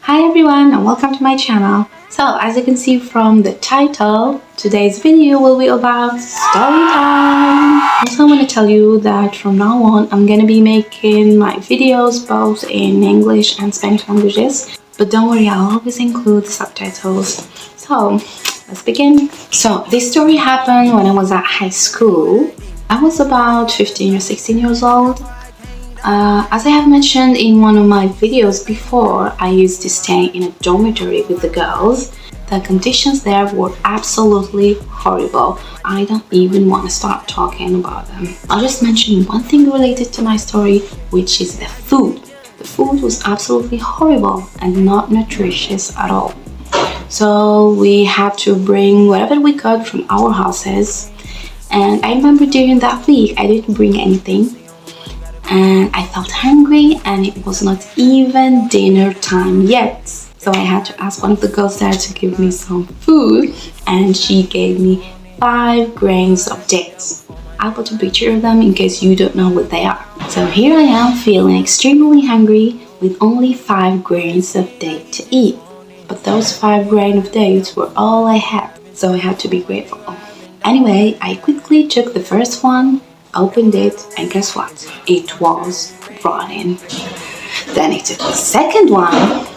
Hi everyone and welcome to my channel. So as you can see from the title, today's video will be about story time. Also I want to tell you that from now on I'm gonna be making my videos both in English and Spanish languages. But don't worry, I'll always include subtitles. So let's begin. So this story happened when I was at high school. I was about 15 or 16 years old. As I have mentioned in one of my videos before, I used to stay in a dormitory with the girls. The conditions there were absolutely horrible. I don't even want to start talking about them. I'll just mention one thing related to my story, which is the food. The food was absolutely horrible and not nutritious at all. So we had to bring whatever we could from our houses. And I remember during that week, I didn't bring anything. And I felt hungry and it was not even dinner time yet. So I had to ask one of the girls there to give me some food, and she gave me 5 grains of dates. I'll put a picture of them in case you don't know what they are. So here I am feeling extremely hungry with only 5 grains of date to eat. But those 5 grains of dates were all I had, so I had to be grateful. Anyway, I quickly took the first one, opened it, and guess what? It was rotten. Then I took the second one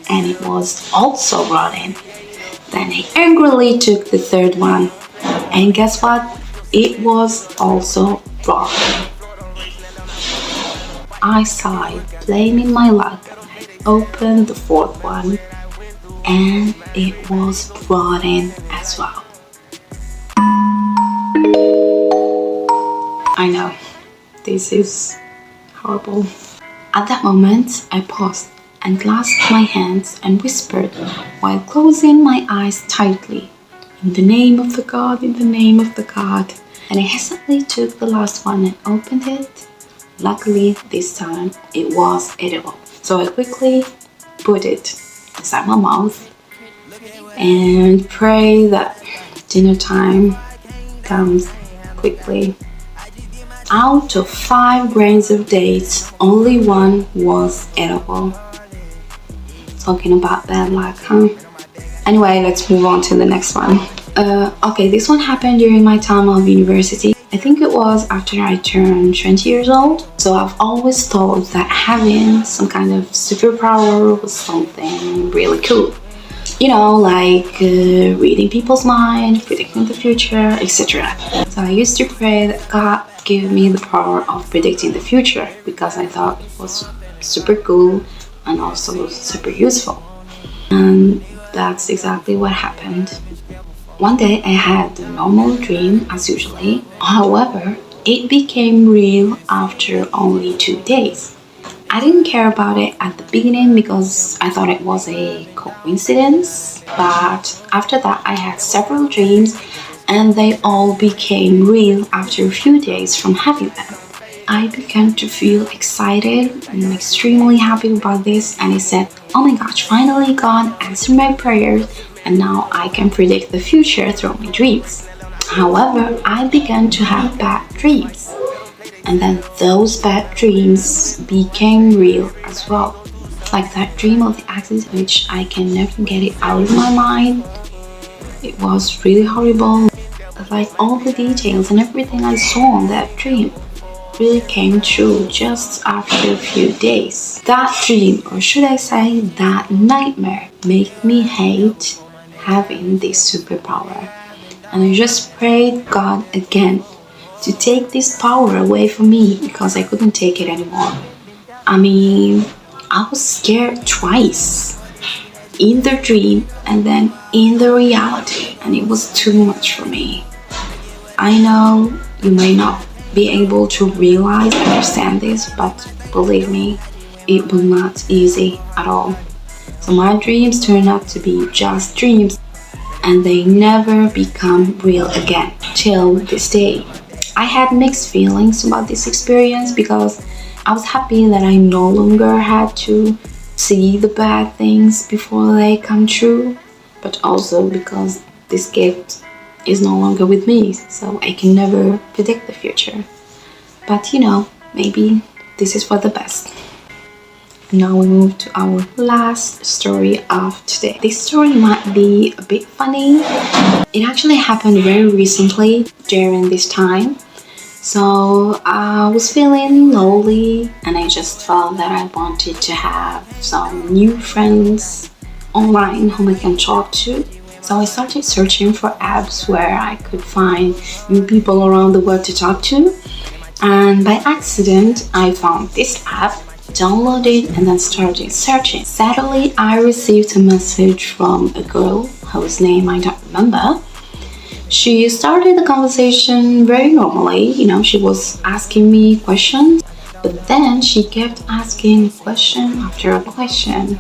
and it was also rotten. Then I angrily took the third one and guess what? It was also rotten. I sighed, blaming my luck. I opened the fourth one and it was rotten as well. I know, this is horrible. At that moment, I paused and clasped my hands and whispered while closing my eyes tightly, "In the name of the God, in the name of the God." And I hastily took the last one and opened it. Luckily, this time it was edible. So I quickly put it inside my mouth and pray that dinner time comes quickly. Out of 5 grains of dates, only one was edible. Talking about bad luck, huh? Anyway, let's move on to the next one. Okay, this one happened during my time of university. I think it was after I turned 20 years old. So I've always thought that having some kind of superpower was something really cool. You know, like reading people's mind, predicting the future, etc. So I used to pray that God give me the power of predicting the future because I thought it was super cool and also super useful. And that's exactly what happened. One day I had a normal dream as usually. However, it became real after only 2 days. I didn't care about it at the beginning because I thought it was a coincidence, but after that I had several dreams and they all became real after a few days from having them. I began to feel excited and extremely happy about this, and I said, "Oh my gosh, finally God answered my prayers and now I can predict the future through my dreams." However, I began to have bad dreams. And then those bad dreams became real as well. Like that dream of the accident, which I can never get it out of my mind. It was really horrible. Like all the details and everything I saw in that dream really came true just after a few days. That dream, or should I say that nightmare, made me hate having this superpower. And I just prayed God again to take this power away from me because I couldn't take it anymore. I mean, I was scared twice. In the dream and then in the reality, and it was too much for me. I know you may not be able to realize and understand this, but believe me, it was not easy at all. So my dreams turned out to be just dreams and they never become real again till this day. I had mixed feelings about this experience because I was happy that I no longer had to see the bad things before they come true, but also because this gift is no longer with me, so I can never predict the future. But you know, maybe this is for the best. now we move to our last story of today. This story might be a bit funny. It actually happened very recently during this time. So I was feeling lonely and I just felt that I wanted to have some new friends online whom I can talk to. So I started searching for apps where I could find new people around the world to talk to. And by accident, I found this app, downloaded and then started searching. Suddenly, I received a message from a girl whose name I don't remember. She started the conversation very normally, she was asking me questions, but then she kept asking question after a question.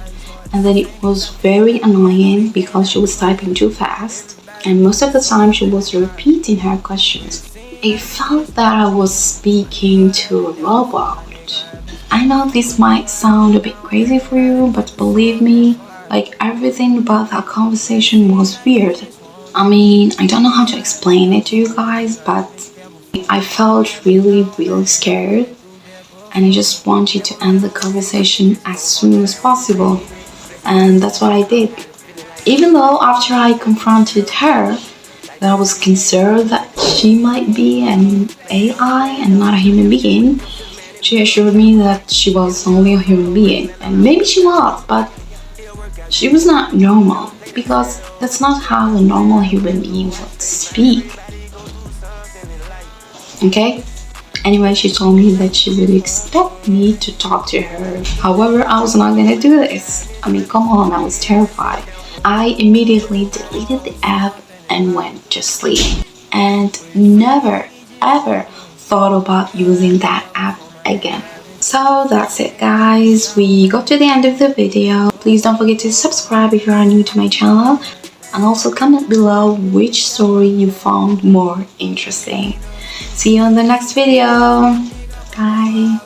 And then it was very annoying because she was typing too fast, and most of the time she was repeating her questions. I felt that I was speaking to a robot. I know this might sound a bit crazy for you, but believe me, like everything about that conversation was weird. I mean, I don't know how to explain it to you guys, but I felt really, really scared and I just wanted to end the conversation as soon as possible. And that's what I did. Even though after I confronted her, that I was concerned that she might be an AI and not a human being, she assured me that she was only a human being. And maybe she was, but she was not normal, because that's not how a normal human being would speak. Okay? Anyway, she told me that she would expect me to talk to her. However, I was not gonna do this. I mean, come on, I was terrified. I immediately deleted the app and went to sleep. And never, ever thought about using that app again. So that's it, guys. We got to the end of the video. Please don't forget to subscribe if you are new to my channel. And also comment below which story you found more interesting. See you on the next video. Bye.